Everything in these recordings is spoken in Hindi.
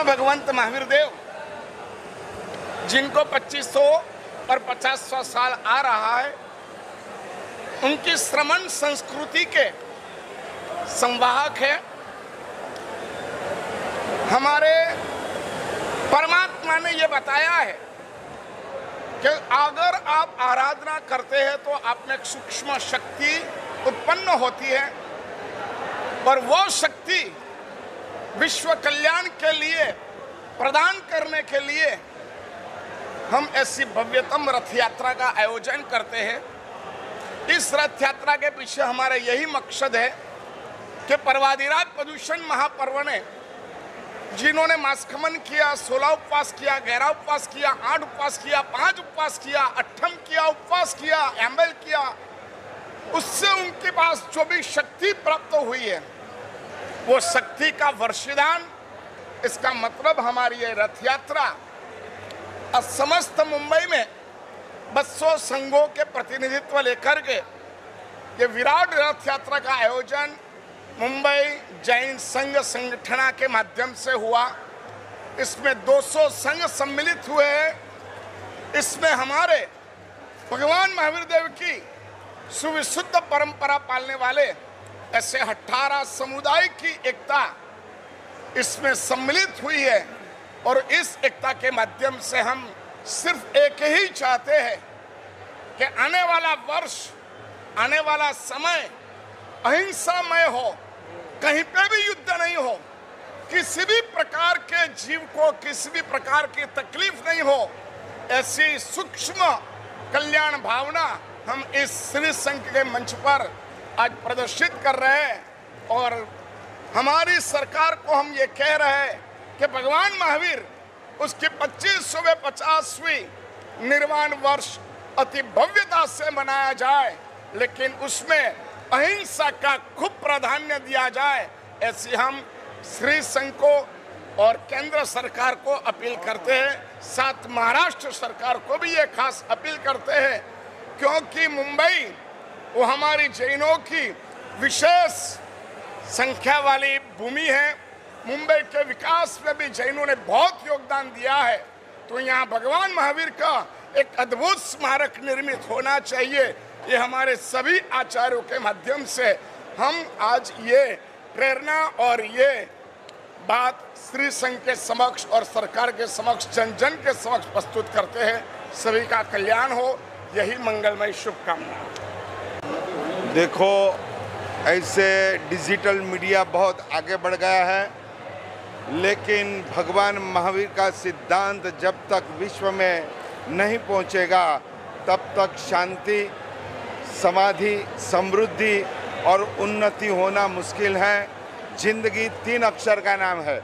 भगवंत महावीर देव, जिनको 2500 और 50वां साल आ रहा है, उनकी श्रमण संस्कृति के संवाहक है। हमारे परमात्मा ने यह बताया है कि अगर आप आराधना करते हैं तो आप में एक सूक्ष्म शक्ति उत्पन्न होती है और वो शक्ति विश्व कल्याण के लिए प्रदान करने के लिए हम ऐसी भव्यतम रथ यात्रा का आयोजन करते हैं। इस रथ यात्रा के पीछे हमारा यही मकसद है कि पर्वाधिराज प्रदूषण महापर्व ने जिन्होंने मासखमन किया, 16 उपवास किया, 11 उपवास किया, 8 उपवास किया, 5 उपवास किया, 8 किया, उपवास किया, एम्बल किया, उससे उनके पास जो भी शक्ति प्राप्त हुई है वो शक्ति का वर्षिदान। इसका मतलब हमारी ये रथ यात्रा समस्त मुंबई में 200 संघों के प्रतिनिधित्व लेकर के ये विराट रथ यात्रा का आयोजन मुंबई जैन संघ संगठन के माध्यम से हुआ। इसमें 200 संघ सम्मिलित हुए हैं। इसमें हमारे भगवान महावीर देव की सुविशुद्ध परंपरा पालने वाले ऐसे 18 समुदाय की एकता इसमें सम्मिलित हुई है और इस एकता के माध्यम से हम सिर्फ एक ही चाहते हैं कि आने वाला वर्ष, आने वाला समय अहिंसामय हो, कहीं पे भी युद्ध नहीं हो, किसी भी प्रकार के जीव को किसी भी प्रकार की तकलीफ नहीं हो, ऐसी सूक्ष्म कल्याण भावना हम इस श्री संघ के मंच पर आज प्रदर्शित कर रहे हैं। और हमारी सरकार को हम ये कह रहे हैं कि भगवान महावीर उसकी 2550वीं निर्वाण वर्ष अति भव्यता से मनाया जाए, लेकिन उसमें अहिंसा का खूब प्राधान्य दिया जाए, ऐसी हम श्री संघ को और केंद्र सरकार को अपील करते हैं। साथ महाराष्ट्र सरकार को भी ये खास अपील करते हैं, क्योंकि मुंबई वो हमारी जैनों की विशेष संख्या वाली भूमि है। मुंबई के विकास में भी जैनों ने बहुत योगदान दिया है, तो यहाँ भगवान महावीर का एक अद्भुत स्मारक निर्मित होना चाहिए। ये हमारे सभी आचार्यों के माध्यम से हम आज ये प्रेरणा और ये बात श्री संघ के समक्ष और सरकार के समक्ष, जन जन के समक्ष प्रस्तुत करते हैं। सभी का कल्याण हो, यही मंगलमय शुभकामना। देखो, ऐसे डिजिटल मीडिया बहुत आगे बढ़ गया है, लेकिन भगवान महावीर का सिद्धांत जब तक विश्व में नहीं पहुंचेगा तब तक शांति, समाधि, समृद्धि और उन्नति होना मुश्किल है। जिंदगी 3 अक्षर का नाम है।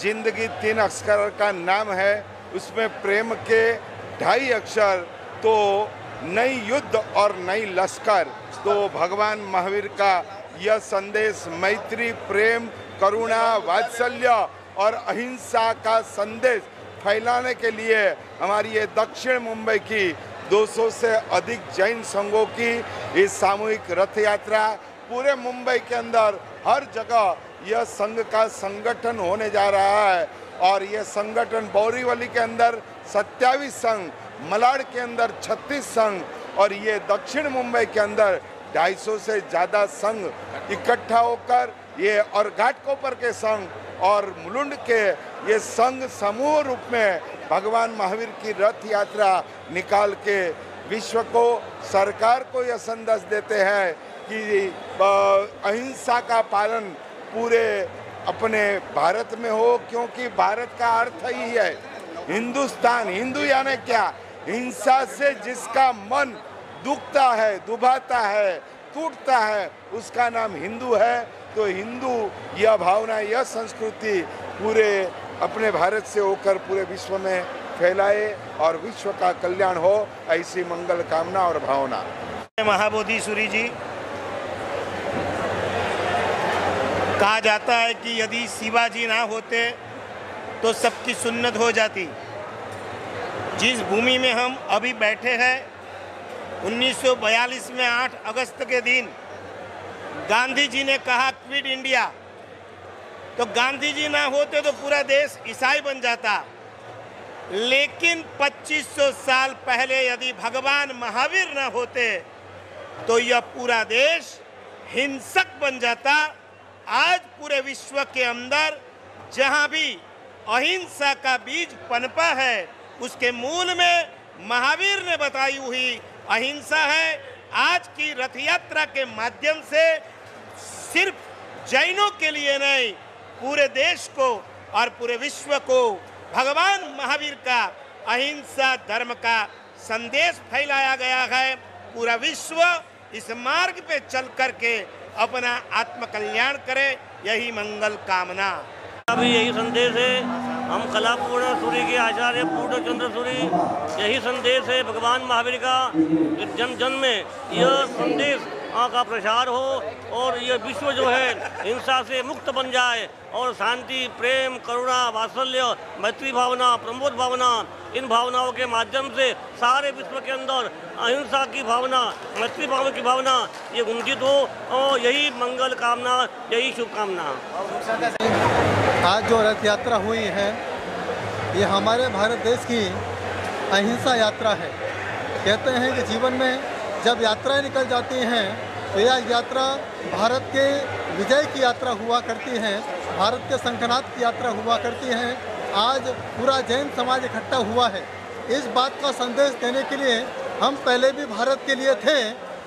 जिंदगी 3 अक्षर का नाम है, उसमें प्रेम के 2.5 अक्षर, तो नई युद्ध और नई लश्कर। तो भगवान महावीर का यह संदेश मैत्री, प्रेम, करुणा, वात्सल्य और अहिंसा का संदेश फैलाने के लिए हमारी ये दक्षिण मुंबई की 200 से अधिक जैन संघों की इस सामूहिक रथ यात्रा पूरे मुंबई के अंदर हर जगह यह संघ का संगठन होने जा रहा है। और यह संगठन बोरीवली के अंदर 27 संघ, मलाड के अंदर 36 संघ और ये दक्षिण मुंबई के अंदर 250 से ज़्यादा संघ इकट्ठा होकर ये और घाटकोपर के संघ और मुलुंड के ये संघ समूह रूप में भगवान महावीर की रथ यात्रा निकाल के विश्व को, सरकार को यह संदेश देते हैं कि अहिंसा का पालन पूरे अपने भारत में हो, क्योंकि भारत का अर्थ ही है हिंदुस्तान। हिंदू यानी क्या? हिंसा से जिसका मन दुखता है, दुभाता है, टूटता है, उसका नाम हिंदू है। तो हिंदू यह भावना, यह संस्कृति पूरे अपने भारत से होकर पूरे विश्व में फैलाए और विश्व का कल्याण हो, ऐसी मंगल कामना और भावना। महाबोधि सूरी जी, कहा जाता है कि यदि शिवाजी ना होते तो सबकी सुन्नत हो जाती। जिस भूमि में हम अभी बैठे हैं, 1942 में 8 अगस्त के दिन गांधी जी ने कहा क्विट इंडिया, तो गांधी जी ना होते तो पूरा देश ईसाई बन जाता। लेकिन 2500 साल पहले यदि भगवान महावीर ना होते तो यह पूरा देश हिंसक बन जाता। आज पूरे विश्व के अंदर जहां भी अहिंसा का बीज पनपा है, उसके मूल में महावीर ने बताई हुई अहिंसा है। आज की रथ यात्रा के माध्यम से सिर्फ जैनों के लिए नहीं, पूरे देश को और पूरे विश्व को भगवान महावीर का अहिंसा धर्म का संदेश फैलाया गया है। पूरा विश्व इस मार्ग पे चल करके अपना आत्म कल्याण करे, यही मंगल कामना। अभी यही संदेश है, हम कलापूर्ण सूरी के आचार्य पूर्ण चंद्र सूरी, यही संदेश है भगवान महावीर का, जन जन में यह संदेश का प्रसार हो और यह विश्व जो है हिंसा से मुक्त बन जाए और शांति, प्रेम, करुणा, वात्सल्य, मैत्री भावना, प्रमोद भावना, इन भावनाओं के माध्यम से सारे विश्व के अंदर अहिंसा की भावना, मैत्री भाव की भावना ये गुंजित हो और यही मंगल कामना, यही शुभकामना। आज जो रथ यात्रा हुई है ये हमारे भारत देश की अहिंसा यात्रा है। कहते हैं कि जीवन में जब यात्राएं निकल जाती हैं तो यह यात्रा भारत के विजय की यात्रा हुआ करती है, भारत के शंखनाद की यात्रा हुआ करती है। आज पूरा जैन समाज इकट्ठा हुआ है। इस बात का संदेश देने के लिए हम पहले भी भारत के लिए थे,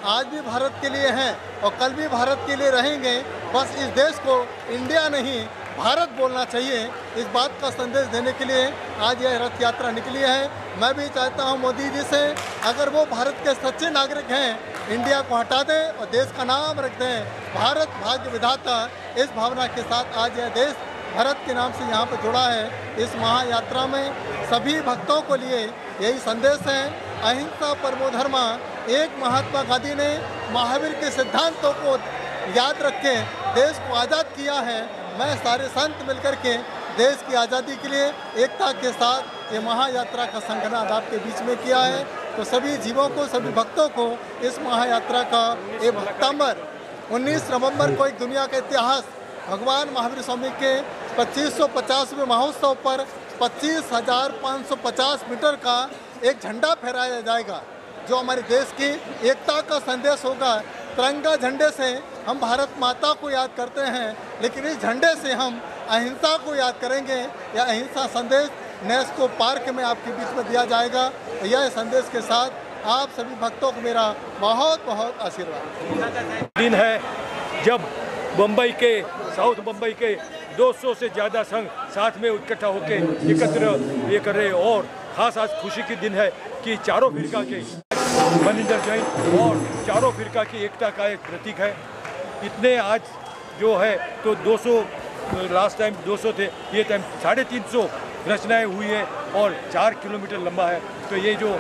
आज भी भारत के लिए हैं और कल भी भारत के लिए रहेंगे। बस इस देश को इंडिया नहीं भारत बोलना चाहिए। इस बात का संदेश देने के लिए आज यह रथ यात्रा निकली है। मैं भी चाहता हूं मोदी जी से, अगर वो भारत के सच्चे नागरिक हैं, इंडिया को हटा दें और देश का नाम रख दें भारत भाग्य विधाता। इस भावना के साथ आज यह देश भारत के नाम से यहाँ पर जुड़ा है। इस महायात्रा में सभी भक्तों को लिए यही संदेश है, अहिंसा परमो धर्मा। एक महात्मा गांधी ने महावीर के सिद्धांतों को याद रख के देश को आज़ाद किया है। मैं सारे संत मिलकर के देश की आज़ादी के लिए एकता के साथ ये महायात्रा का संगठन आपके बीच में किया है। तो सभी जीवों को, सभी भक्तों को इस महायात्रा का ये भक्तांबर 19 नवंबर को एक दुनिया का इतिहास भगवान महावीर स्वामी के 2550वें महोत्सव पर 25,550 मीटर का एक झंडा फहराया जाएगा जो हमारे देश की एकता का संदेश होगा। तिरंगा झंडे से हम भारत माता को याद करते हैं, लेकिन इस झंडे से हम अहिंसा को याद करेंगे। यह अहिंसा संदेश नेस्को पार्क में आपके बीच में दिया जाएगा। यह संदेश के साथ आप सभी भक्तों को मेरा बहुत बहुत आशीर्वाद। दिन है जब बम्बई के, साउथ बम्बई के 200 से ज़्यादा संघ साथ में इकट्ठा होकर एकत्र ये कर रहे, और ख़ास आज खुशी की दिन है कि चारों फिरका के मनिंदर जैन और चारों फिरका की एकता का एक प्रतीक है। इतने आज जो है तो 200, लास्ट टाइम 200 थे, ये टाइम 350 रचनाएं हुई है और 4 किलोमीटर लंबा है। तो ये जो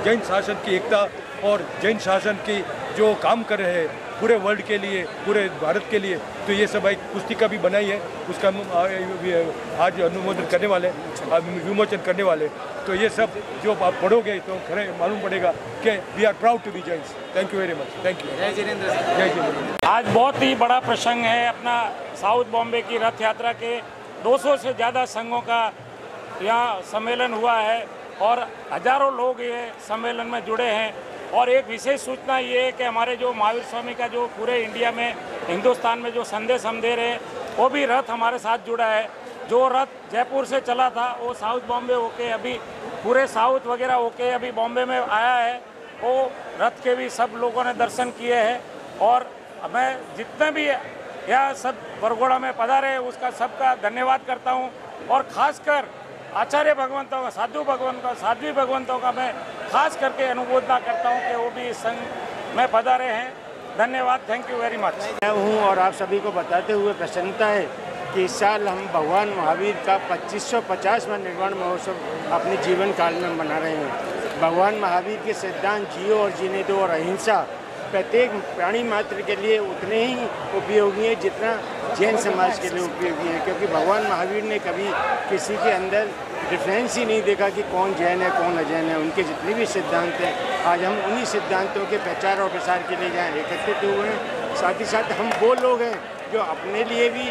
जैन शासन की एकता और जैन शासन की जो काम कर रहे हैं पूरे वर्ल्ड के लिए, पूरे भारत के लिए, तो ये सब एक पुस्तिका भी बनाई है, उसका आज अनुमोदन करने वाले, विमोचन करने वाले। तो ये सब जो आप पढ़ोगे तो खरे मालूम पड़ेगा कि we are proud to be Jains. Thank you very much. Thank you. जय जिनेंद्र। जय जिनेंद्र। आज बहुत ही बड़ा प्रसंग है। अपना साउथ बॉम्बे की रथ यात्रा के 200 से ज़्यादा संघों का यहाँ सम्मेलन हुआ है और हजारों लोग ये सम्मेलन में जुड़े हैं। और एक विशेष सूचना ये है कि हमारे जो महावीर स्वामी का जो पूरे इंडिया में, हिंदुस्तान में जो संदेश हम दे रहे हैं, वो भी रथ हमारे साथ जुड़ा है। जो रथ जयपुर से चला था वो साउथ बॉम्बे होके अभी पूरे साउथ वगैरह होके अभी बॉम्बे में आया है। वो रथ के भी सब लोगों ने दर्शन किए हैं और मैं जितने भी यहाँ सब बरगोड़ा में पधारे उसका सबका धन्यवाद करता हूँ। और ख़ासकर आचार्य भगवंतों का, साध्वी भगवंतों का मैं खास करके अनुमोदना करता हूं कि वो भी इस संघ में पधारे हैं। धन्यवाद। Thank you very much. मैं हूं और आप सभी को बताते हुए प्रसन्नता है कि इस साल हम भगवान महावीर का 2550वां निर्वाण महोत्सव अपने जीवन काल में मना रहे हैं। भगवान महावीर के सिद्धांत जियो और जीने दो और अहिंसा प्रत्येक प्राणी मात्र के लिए उतने ही उपयोगी है जितना जैन समाज के लिए उपयोगी है, क्योंकि भगवान महावीर ने कभी किसी के अंदर डिफरेंस ही नहीं देखा कि कौन जैन है कौन अजैन है। उनके जितने भी सिद्धांत हैं आज हम उन्हीं सिद्धांतों के प्रचार और प्रसार के लिए यहाँ एकत्रित हुए हैं। साथ ही साथ हम वो लोग हैं जो अपने लिए भी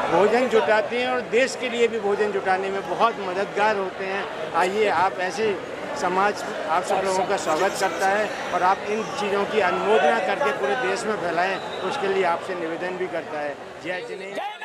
भोजन जुटाते हैं और देश के लिए भी भोजन जुटाने में बहुत मददगार होते हैं। आइए, आप ऐसे समाज आप सब लोगों का स्वागत करता है और आप इन चीज़ों की अनुमोदना करके पूरे देश में फैलाएं, उसके लिए आपसे निवेदन भी करता है। जय जिनेन्द्र।